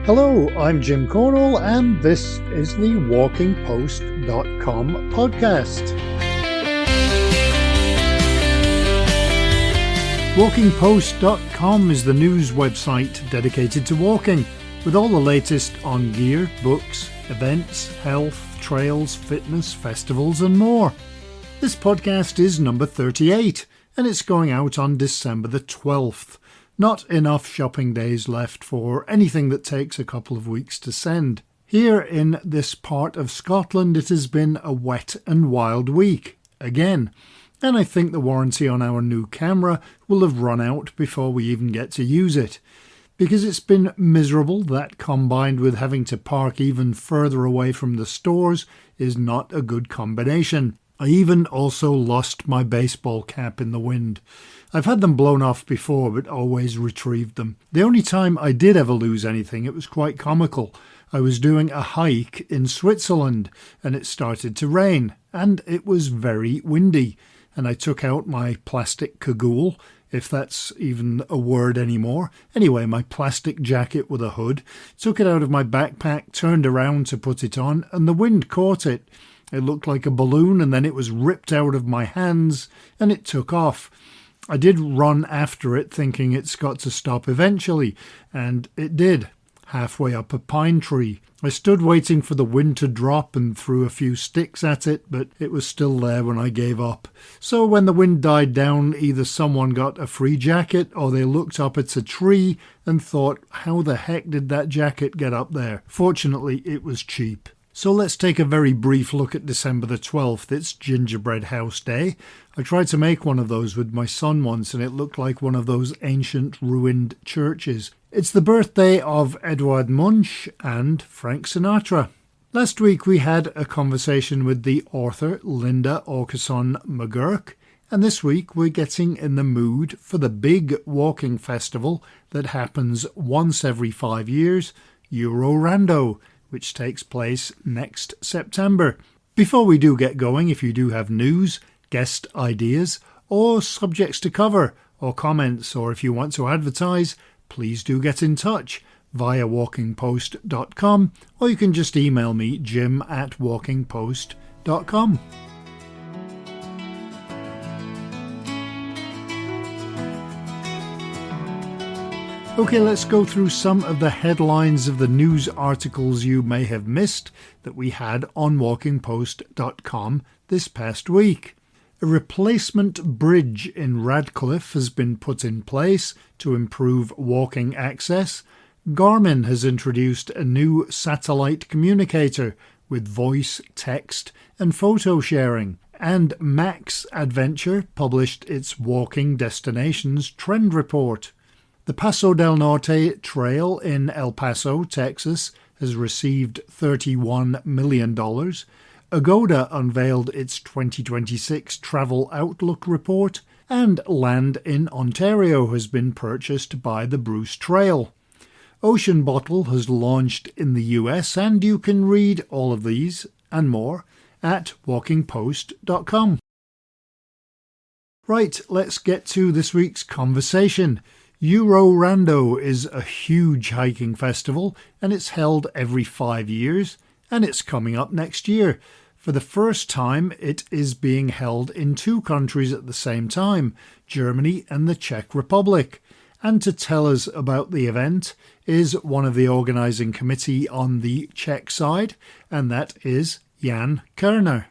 Hello, I'm Jim Cornwall, and this is the WalkingPost.com podcast. WalkingPost.com is the news website dedicated to walking, with all the latest on gear, books, events, health, trails, fitness, festivals and more. This podcast is number 38, and it's going out on December the 12th. Not enough shopping days left for anything that takes a couple of weeks to send. Here in this part of Scotland, it has been a wet and wild week, again. And I think the warranty on our new camera will have run out before we even get to use it. Because it's been miserable, that combined with having to park even further away from the stores is not a good combination. I even also lost my baseball cap in the wind. I've had them blown off before, but always retrieved them. The only time I did ever lose anything, it was quite comical. I was doing a hike in Switzerland, and it started to rain, and it was very windy. And I took out my plastic cagoule, if that's even a word anymore. Anyway, my plastic jacket with a hood, took it out of my backpack, turned around to put it on, and the wind caught it. It looked like a balloon, and then it was ripped out of my hands, and it took off. I did run after it, thinking it's got to stop eventually, and it did, halfway up a pine tree. I stood waiting for the wind to drop and threw a few sticks at it, but it was still there when I gave up. So when the wind died down, either someone got a free jacket or they looked up at a tree and thought, how the heck did that jacket get up there? Fortunately, it was cheap. So let's take a very brief look at December the 12th. It's Gingerbread House Day. I tried to make one of those with my son once, and it looked like one of those ancient ruined churches. It's the birthday of Edvard Munch and Frank Sinatra. Last week we had a conversation with the author Linda Åkesson McGurk, and this week we're getting in the mood for the big walking festival that happens once every 5 years, EURORANDO, which takes place next September. Before we do get going, if you do have news, guest ideas, or subjects to cover, or comments, or if you want to advertise, please do get in touch via walkingpost.com, or you can just email me, jim@walkingpost.com. Okay, let's go through some of the headlines of the news articles you may have missed that we had on walkingpost.com this past week. A replacement bridge in Radcliffe has been put in place to improve walking access. Garmin has introduced a new satellite communicator with voice, text and photo sharing. And Max Adventure published its walking destinations trend report. The Paso del Norte Trail in El Paso, Texas, has received $31 million. Agoda unveiled its 2026 Travel Outlook report, and land in Ontario has been purchased by the Bruce Trail. Ocean Bottle has launched in the US, and you can read all of these and more at walkingpost.com. Right, let's get to this week's conversation. EURORANDO is a huge hiking festival, and it's held every 5 years, and it's coming up next year. For the first time, it is being held in 2 countries at the same time, Germany and the Czech Republic. And to tell us about the event is one of the organising committee on the Czech side, and that is Jan Kerner.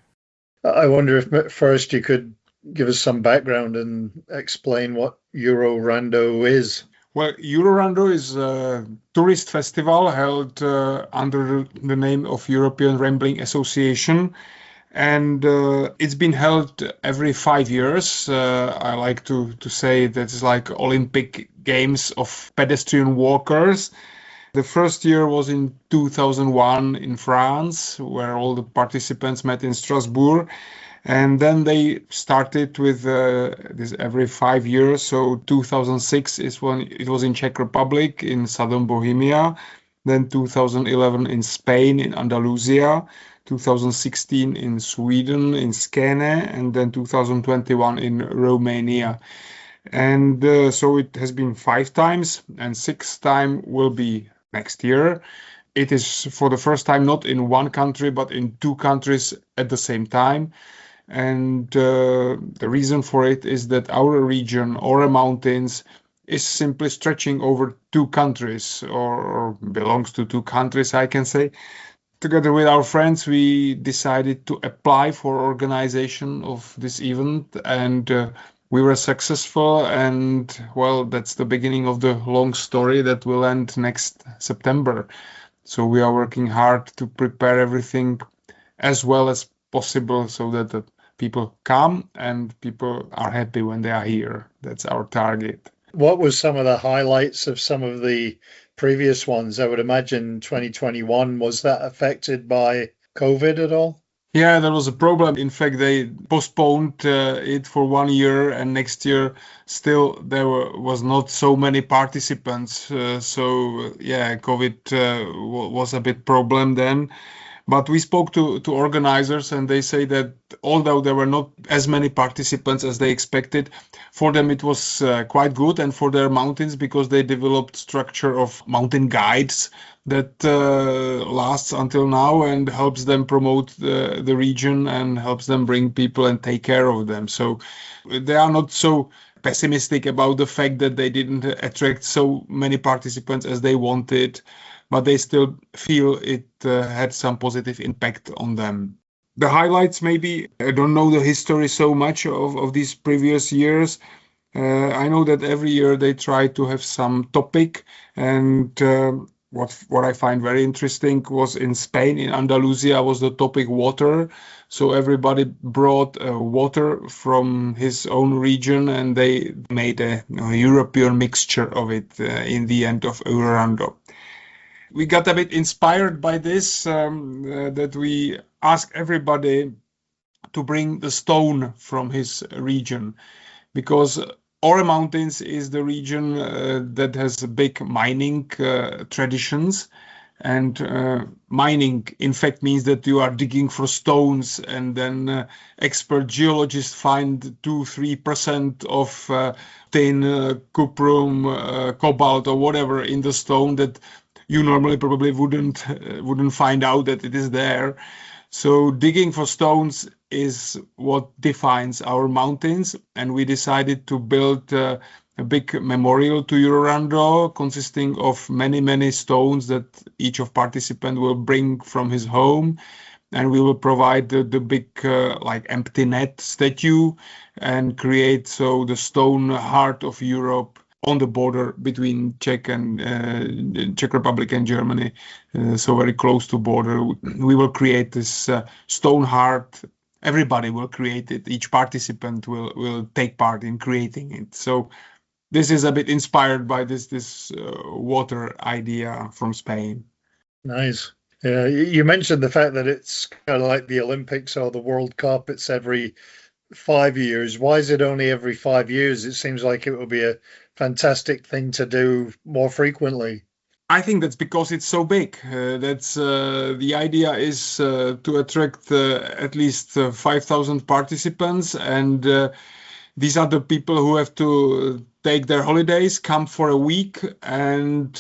I wonder if first you could give us some background and explain what EURORANDO is. Well, EURORANDO is a tourist festival held under the name of European Ramblers Association, and it's been held every 5 years. I like to say that it's like Olympic Games of pedestrian walkers. The first year was in 2001 in France, where all the participants met in Strasbourg. And then they started with this every 5 years. So 2006 is when it was in Czech Republic, in southern Bohemia. Then 2011 in Spain, in Andalusia. 2016 in Sweden, in Skene. And then 2021 in Romania. And so it has been 5 times. And 6th time will be next year. It is for the first time not in one country, but in two countries at the same time. And the reason for it is that our region, Ore Mountains, is simply stretching over two countries, or belongs to two countries, I can say. Together with our friends, we decided to apply for organization of this event, and we were successful. And well, that's the beginning of the long story that will end next September. So we are working hard to prepare everything as well as possible so that the people come and people are happy when they are here. That's our target. What was some of the highlights of some of the previous ones? I would imagine 2021, was that affected by COVID at all? Yeah, there was a problem. In fact, they postponed it for 1 year, and next year still there was not so many participants. So yeah, COVID was a bit problem then. But we spoke to organizers, and they say that although there were not as many participants as they expected, for them it was quite good, and for their mountains, because they developed structure of mountain guides that lasts until now and helps them promote the region and helps them bring people and take care of them. So they are not so pessimistic about the fact that they didn't attract so many participants as they wanted, but they still feel it had some positive impact on them. The highlights, maybe, I don't know the history so much of these previous years. I know that every year they try to have some topic, and what I find very interesting was in Spain, in Andalusia, was the topic water. So everybody brought water from his own region, and they made a European mixture of it in the end of EURORANDO. We got a bit inspired by this, that we asked everybody to bring the stone from his region, because Ore Mountains is the region that has big mining traditions, and mining in fact means that you are digging for stones, and then expert geologists find 2-3% of tin, cuprum, cobalt, or whatever in the stone that you normally probably wouldn't find out that it is there. So digging for stones is what defines our mountains, and we decided to build a big memorial to EURORANDO consisting of many stones that each of participants will bring from his home, and we will provide the big like empty net statue and create so the stone heart of Europe on the border between Czech Republic and Germany, so very close to border. We will create this stone heart. Everybody will create it. Each participant will take part in creating it. So this is a bit inspired by this water idea from Spain. Nice. Yeah, you mentioned the fact that it's kind of like the Olympics or the World Cup. It's every 5 years. Why is it only every 5 years? It seems like it would be a fantastic thing to do more frequently. I think that's because it's so big. That's the idea is to attract at least 5,000 participants, and these are the people who have to take their holidays, come for a week, and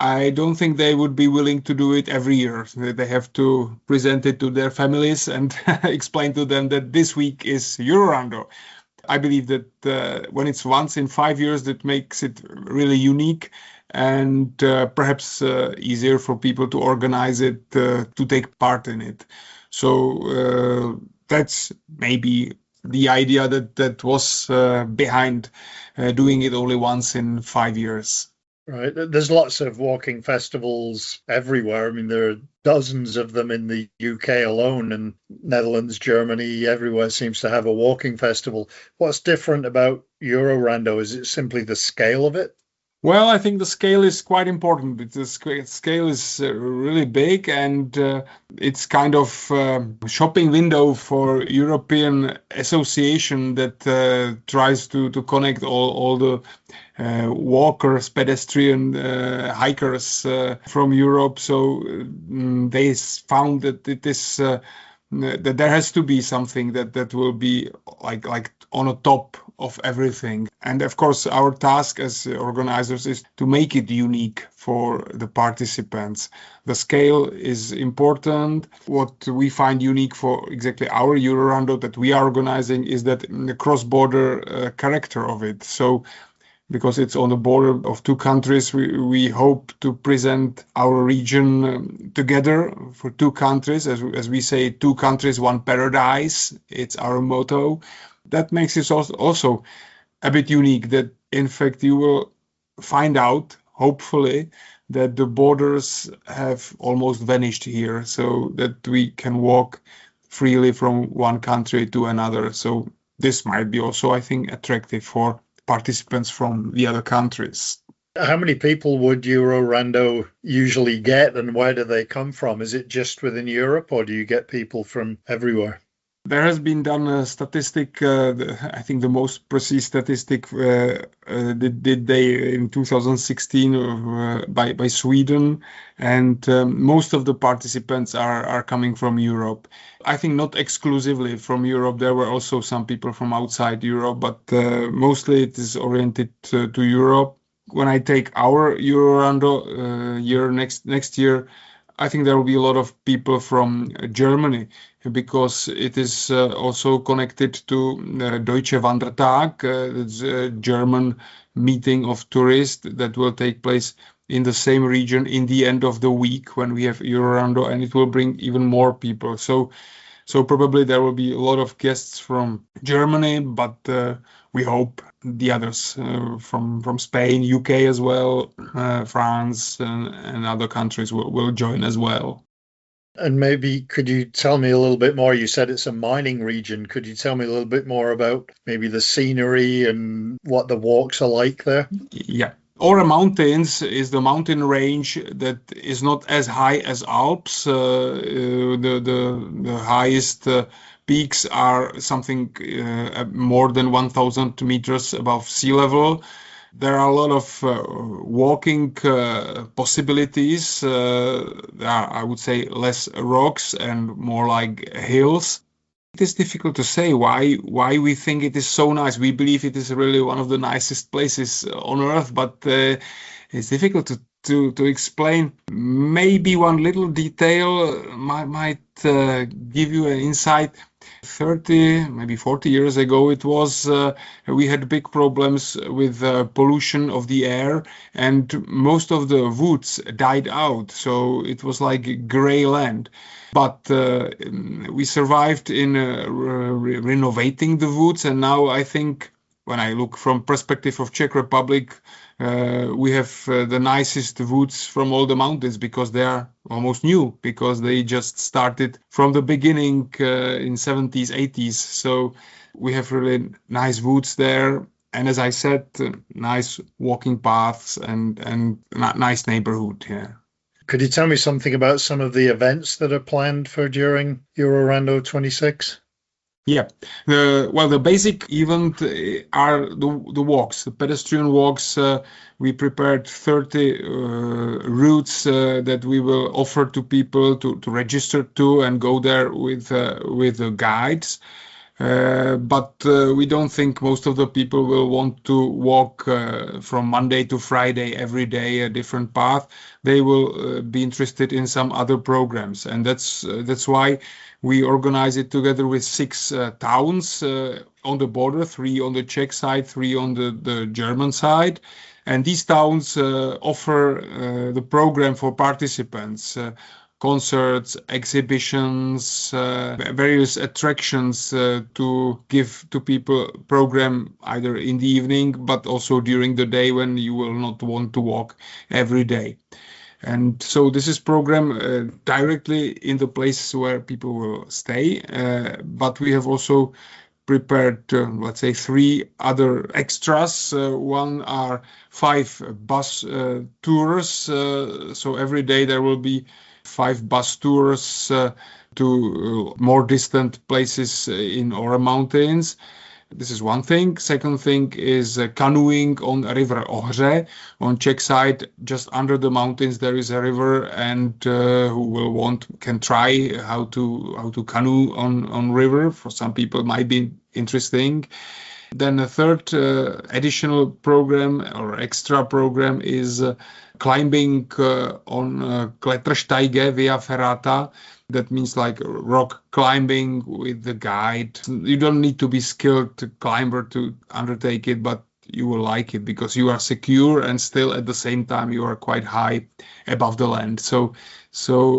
I don't think they would be willing to do it every year. They have to present it to their families and explain to them that this week is EURORANDO. I believe that when it's once in 5 years, that makes it really unique, and perhaps easier for people to organize it, to take part in it. So that's maybe the idea that was behind doing it only once in 5 years. Right. There's lots of walking festivals everywhere. I mean, there are dozens of them in the UK alone, and Netherlands, Germany, everywhere seems to have a walking festival. What's different about EURORANDO? Is it simply the scale of it? Well, I think the scale is quite important. The scale is really big, and it's kind of shopping window for European Association that tries to connect all the walkers, pedestrian, hikers from Europe. So they found that it is that there has to be something that will be like on the top of everything. And of course, our task as organizers is to make it unique for the participants. The scale is important. What we find unique for exactly our EURORANDO that we are organizing is that the cross-border character of it. So because it's on the border of two countries, we hope to present our region together for two countries. As we say, two countries, one paradise. It's our motto. That makes it also a bit unique, that in fact you will find out, hopefully, that the borders have almost vanished here, so that we can walk freely from one country to another. So this might be also, I think, attractive for participants from the other countries. How many people would EURORANDO usually get, and where do they come from? Is it just within Europe, or do you get people from everywhere? There has been done a statistic, I think the most precise statistic did they in 2016 by Sweden, and most of the participants are coming from Europe. I think not exclusively from Europe. There were also some people from outside Europe, but mostly it is oriented to Europe. When I take our EURORANDO year next year, I think there will be a lot of people from Germany, because it is also connected to Deutsche Wandertag, the German meeting of tourists that will take place in the same region in the end of the week when we have EURORANDO, and it will bring even more people. So probably there will be a lot of guests from Germany, but we hope the others from Spain, UK as well, France, and other countries will join as well. And maybe could you tell me a little bit more? You said it's a mining region. Could you tell me a little bit more about maybe the scenery and what the walks are like there? Yeah. Ora Mountains is the mountain range that is not as high as Alps. The highest peaks are something more than 1,000 meters above sea level. There are a lot of walking possibilities. There are, I would say, less rocks and more like hills. It is difficult to say why we think it is so nice. We believe it is really one of the nicest places on earth, but it's difficult to explain. Maybe one little detail might give you an insight. 30, maybe 40 years ago, it was we had big problems with pollution of the air, and most of the woods died out. So it was like gray land. But we survived in renovating the woods, and now I think when I look from perspective of Czech Republic, we have the nicest woods from all the mountains, because they are almost new, because they just started from the beginning in 70s, 80s. So we have really nice woods there. And as I said, nice walking paths and nice neighborhood. Yeah. Could you tell me something about some of the events that are planned for during EURORANDO 26? Yeah, the basic event are the walks, the pedestrian walks. We prepared 30 routes that we will offer to people to register to and go there with the guides. But we don't think most of the people will want to walk from Monday to Friday every day a different path. They will be interested in some other programs, and that's why we organize it together with 6 towns on the border, 3 on the Czech side, 3 on the German side. And these towns offer the program for participants, concerts, exhibitions, various attractions to give to people program either in the evening, but also during the day when you will not want to walk every day. And so this is program directly in the place where people will stay. But we have also prepared, let's say, 3 other extras. One are 5 bus tours. So every day there will be 5 bus tours to more distant places in Ora Mountains. This is one thing. Second thing is canoeing on River Ohře. On Czech side, just under the mountains, there is a river, and who will want can try how to canoe on river. For some people, it might be interesting. Then a third additional program or extra program is climbing on Klettersteige via Ferrata. That means like rock climbing with the guide. You don't need to be skilled climber to undertake it, but you will like it because you are secure and still at the same time you are quite high above the land. So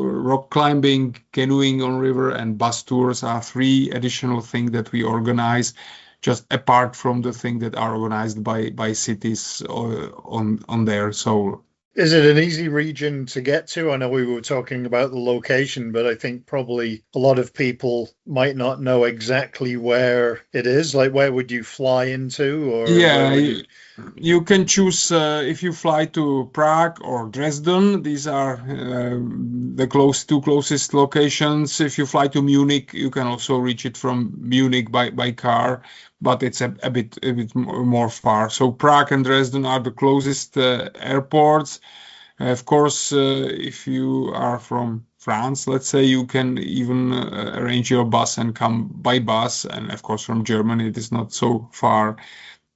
rock climbing, canoeing on river, and bus tours are three additional things that we organize, just apart from the things that are organized by cities on there. So. Is it an easy region to get to? I know we were talking about the location, but I think probably a lot of people might not know exactly where it is. Like, where would you fly into? Or you can choose if you fly to Prague or Dresden. These are the two closest locations. If you fly to Munich, you can also reach it from Munich by car, but it's a bit more far. So Prague and Dresden are the closest airports. Of course, if you are from France, let's say, you can even arrange your bus and come by bus. And of course, from Germany, it is not so far.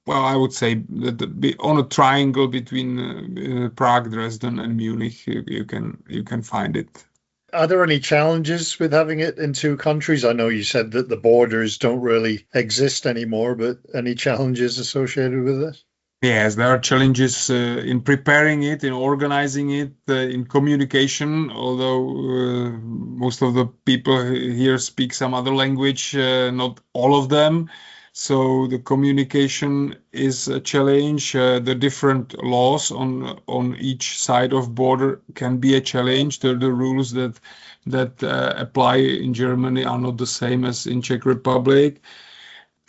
Well, I would say that on a triangle between Prague, Dresden, and Munich, you can find it. Are there any challenges with having it in two countries? I know you said that the borders don't really exist anymore, but any challenges associated with this? Yes, there are challenges in preparing it, in organizing it, in communication, although most of the people here speak some other language, not all of them. So the communication is a challenge. The different laws on each side of border can be a challenge. The rules that apply in Germany are not the same as in Czech Republic.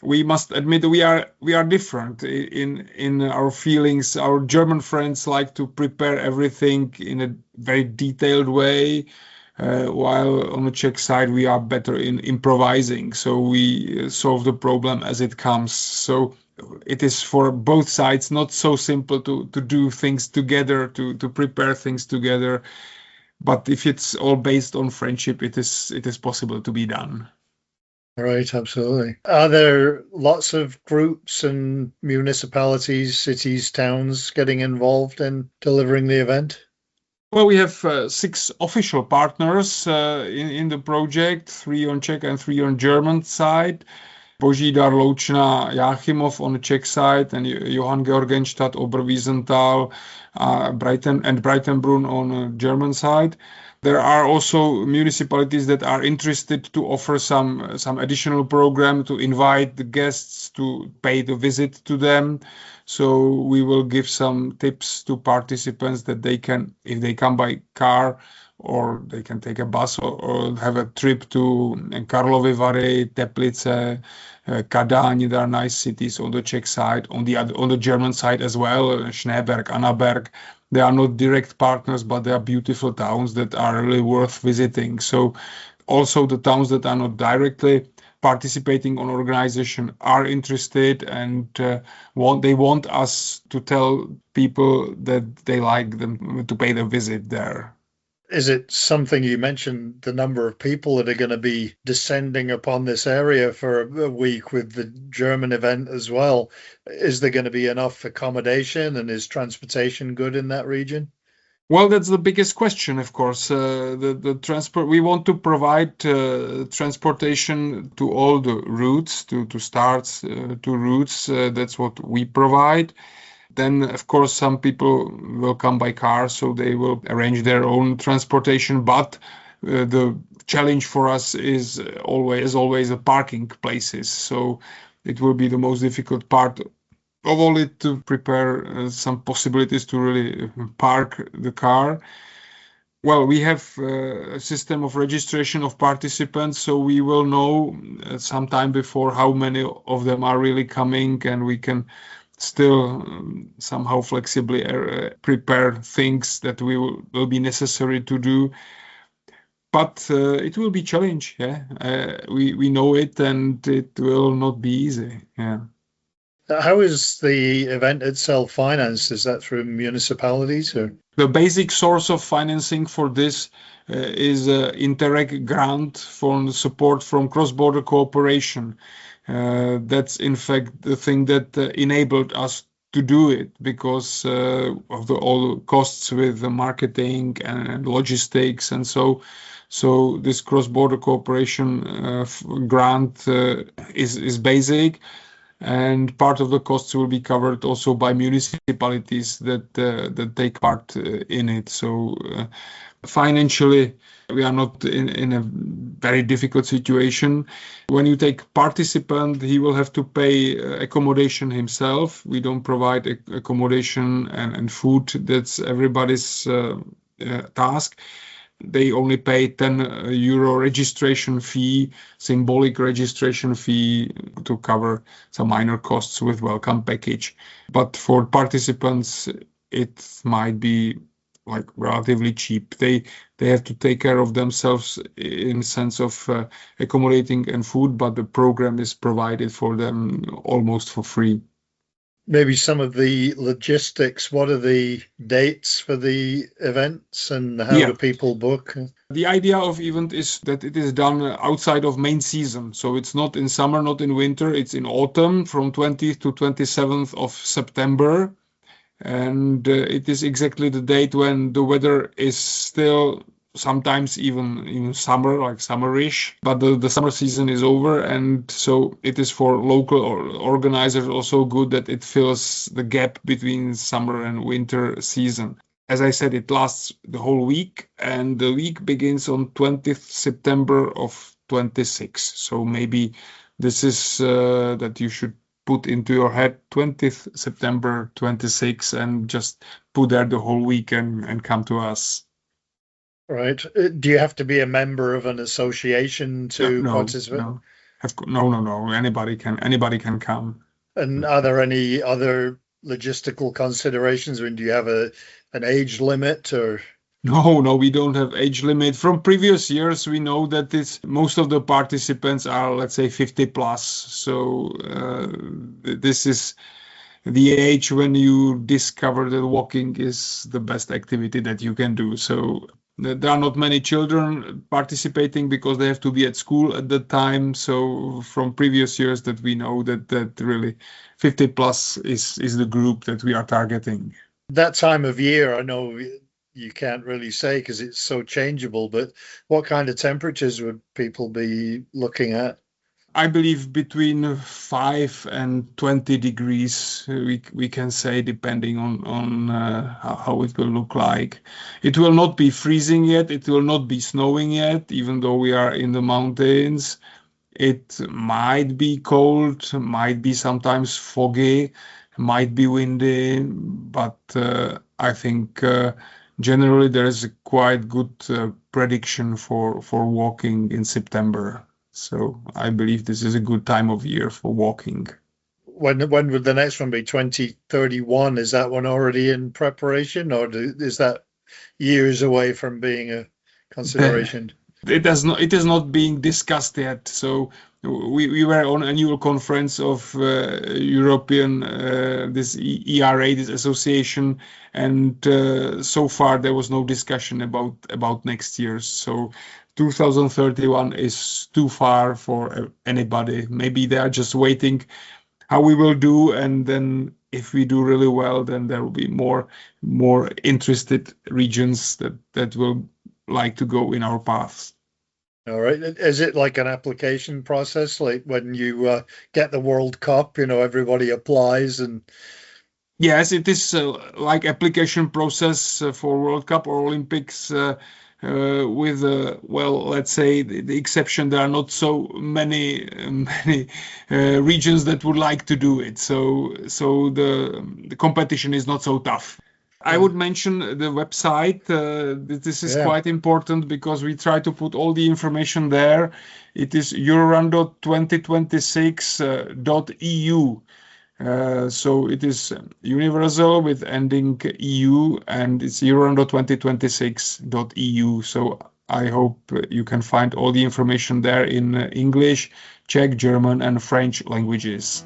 We must admit we are different in our feelings. Our German friends like to prepare everything in a very detailed way, while on the Czech side we are better in improvising. So we solve the problem as it comes. So it is for both sides not so simple to do things together, to prepare things together. But if it's all based on friendship, it is possible to be done. Right, absolutely. Are there lots of groups and municipalities, cities, towns getting involved in delivering the event? Well, we have 6 official partners in the project, 3 on Czech and 3 on German side. Boží Dar, Loučná, Jáchymov on the Czech side, and Johann Georgenstadt, Oberwiesenthal, Breitenbrunn on the German side. There are also municipalities that are interested to offer some additional program, to invite the guests to pay the visit to them. So we will give some tips to participants that they can, if they come by car, or they can take a bus or have a trip to Karlovy Vary, Teplice, Kadaň. There are nice cities on the Czech side, on the German side as well, Schneeberg, Annaberg. They are not direct partners, but they are beautiful towns that are really worth visiting. So also the towns that are not directly participating on organization are interested, and they want us to tell people that they like them to pay the visit there. Is it something, you mentioned the number of people that are going to be descending upon this area for a week with the German event as well? Is there going to be enough accommodation, and is transportation good in that region? Well, that's the biggest question, of course. The transport, we want to provide transportation to all the routes, to starts, to routes. That's what we provide. Then, of course, some people will come by car, so they will arrange their own transportation. But the challenge for us is always the parking places. So it will be the most difficult part of all it, to prepare some possibilities to really park the car. Well, we have a system of registration of participants, so we will know sometime before how many of them are really coming, and we can still somehow flexibly prepare things that will be necessary to do. but it will be challenge. Yeah, we know it, and it will not be easy. Yeah. How is the event itself financed? Is that through municipalities or? The basic source of financing for this is Interreg grant for support from cross-border cooperation. That's in fact the thing that enabled us to do it, because of all the costs with the marketing and logistics, and so this cross-border cooperation grant is basic. And part of the costs will be covered also by municipalities that take part in it. So financially, we are not in a very difficult situation. When you take participant, he will have to pay accommodation himself. We don't provide accommodation and food. That's everybody's task. They only pay €10 registration fee, symbolic registration fee, to cover some minor costs with welcome package. But for participants, it might be like relatively cheap. They have to take care of themselves in sense of accommodating and food, but the program is provided for them almost for free. Maybe some of the logistics. What are the dates for the events, and how do people book? The idea of event is that it is done outside of main season. So it's not in summer, not in winter. It's in autumn from 20th to 27th of September. And it is exactly the date when the weather is still sometimes even summer, like summerish, but the summer season is over, and so it is for local organizers also good that it fills the gap between summer and winter season. As I said, it lasts the whole week, and the week begins on 20th September of 26. So maybe this is that you should put into your head 20th September 26 and just put there the whole week and come to us. Right. Do you have to be a member of an association to participate? No. Anybody can come. And are there any other logistical considerations? I mean, do you have an age limit or? No, we don't have age limit. From previous years, we know that most of the participants are, let's say, 50 plus. So this is the age when you discover that walking is the best activity that you can do. So there are not many children participating because they have to be at school at the time. So from previous years that we know that really 50 plus is the group that we are targeting. That time of year, I know you can't really say because it's so changeable, but what kind of temperatures would people be looking at? I believe between 5 and 20 degrees, we can say, depending on how it will look like. It will not be freezing yet. It will not be snowing yet, even though we are in the mountains. It might be cold, might be sometimes foggy, might be windy, but I think generally there is a quite good prediction for walking in September. So I believe this is a good time of year for walking. When would the next one be? 2031? Is that one already in preparation, or is that years away from being a consideration? It is not being discussed yet. So we were on annual conference of European this ERA, this association, and so far there was no discussion about next year. So 2031 is too far for anybody. Maybe they are just waiting how we will do, and then if we do really well, then there will be more interested regions that will like to go in our paths. All right. Is it like an application process, like when you get the World Cup, everybody applies and? Yes, it is like application process for World Cup or Olympics with, let's say the exception, there are not so many regions that would like to do it. So the competition is not so tough. I would mention the website. This is quite important because we try to put all the information there. It is EURORANDO2026.eu. So it is universal with ending EU, and it's EURORANDO2026.eu. So I hope you can find all the information there in English, Czech, German and French languages.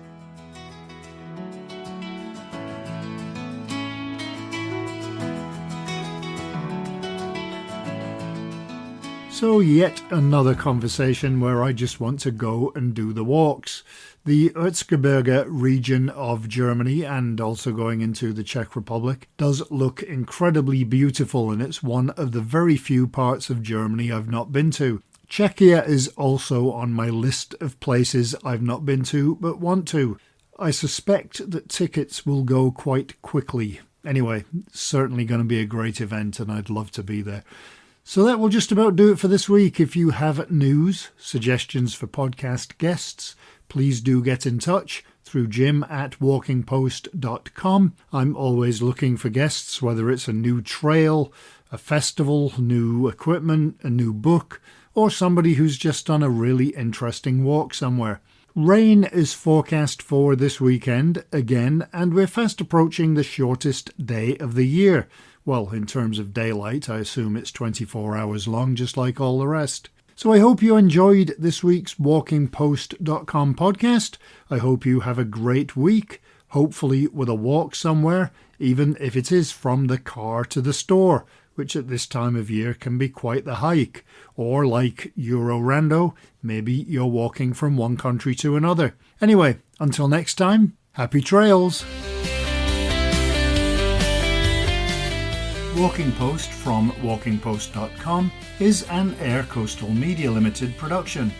So yet another conversation where I just want to go and do the walks. The Erzgebirge region of Germany, and also going into the Czech Republic, does look incredibly beautiful, and it's one of the very few parts of Germany I've not been to. Czechia is also on my list of places I've not been to but want to. I suspect that tickets will go quite quickly. Anyway, it's certainly going to be a great event and I'd love to be there. So that will just about do it for this week. If you have news, suggestions for podcast guests, please do get in touch through jim@walkingpost.com. I'm always looking for guests, whether it's a new trail, a festival, new equipment, a new book, or somebody who's just done a really interesting walk somewhere. Rain is forecast for this weekend again, and we're fast approaching the shortest day of the year. Well, in terms of daylight, I assume it's 24 hours long, just like all the rest. So I hope you enjoyed this week's walkingpost.com podcast. I hope you have a great week, hopefully with a walk somewhere, even if it is from the car to the store, which at this time of year can be quite the hike. Or like EURORANDO, maybe you're walking from one country to another. Anyway, until next time, happy trails! Walking Post from walkingpost.com is an Air Coastal Media Limited production.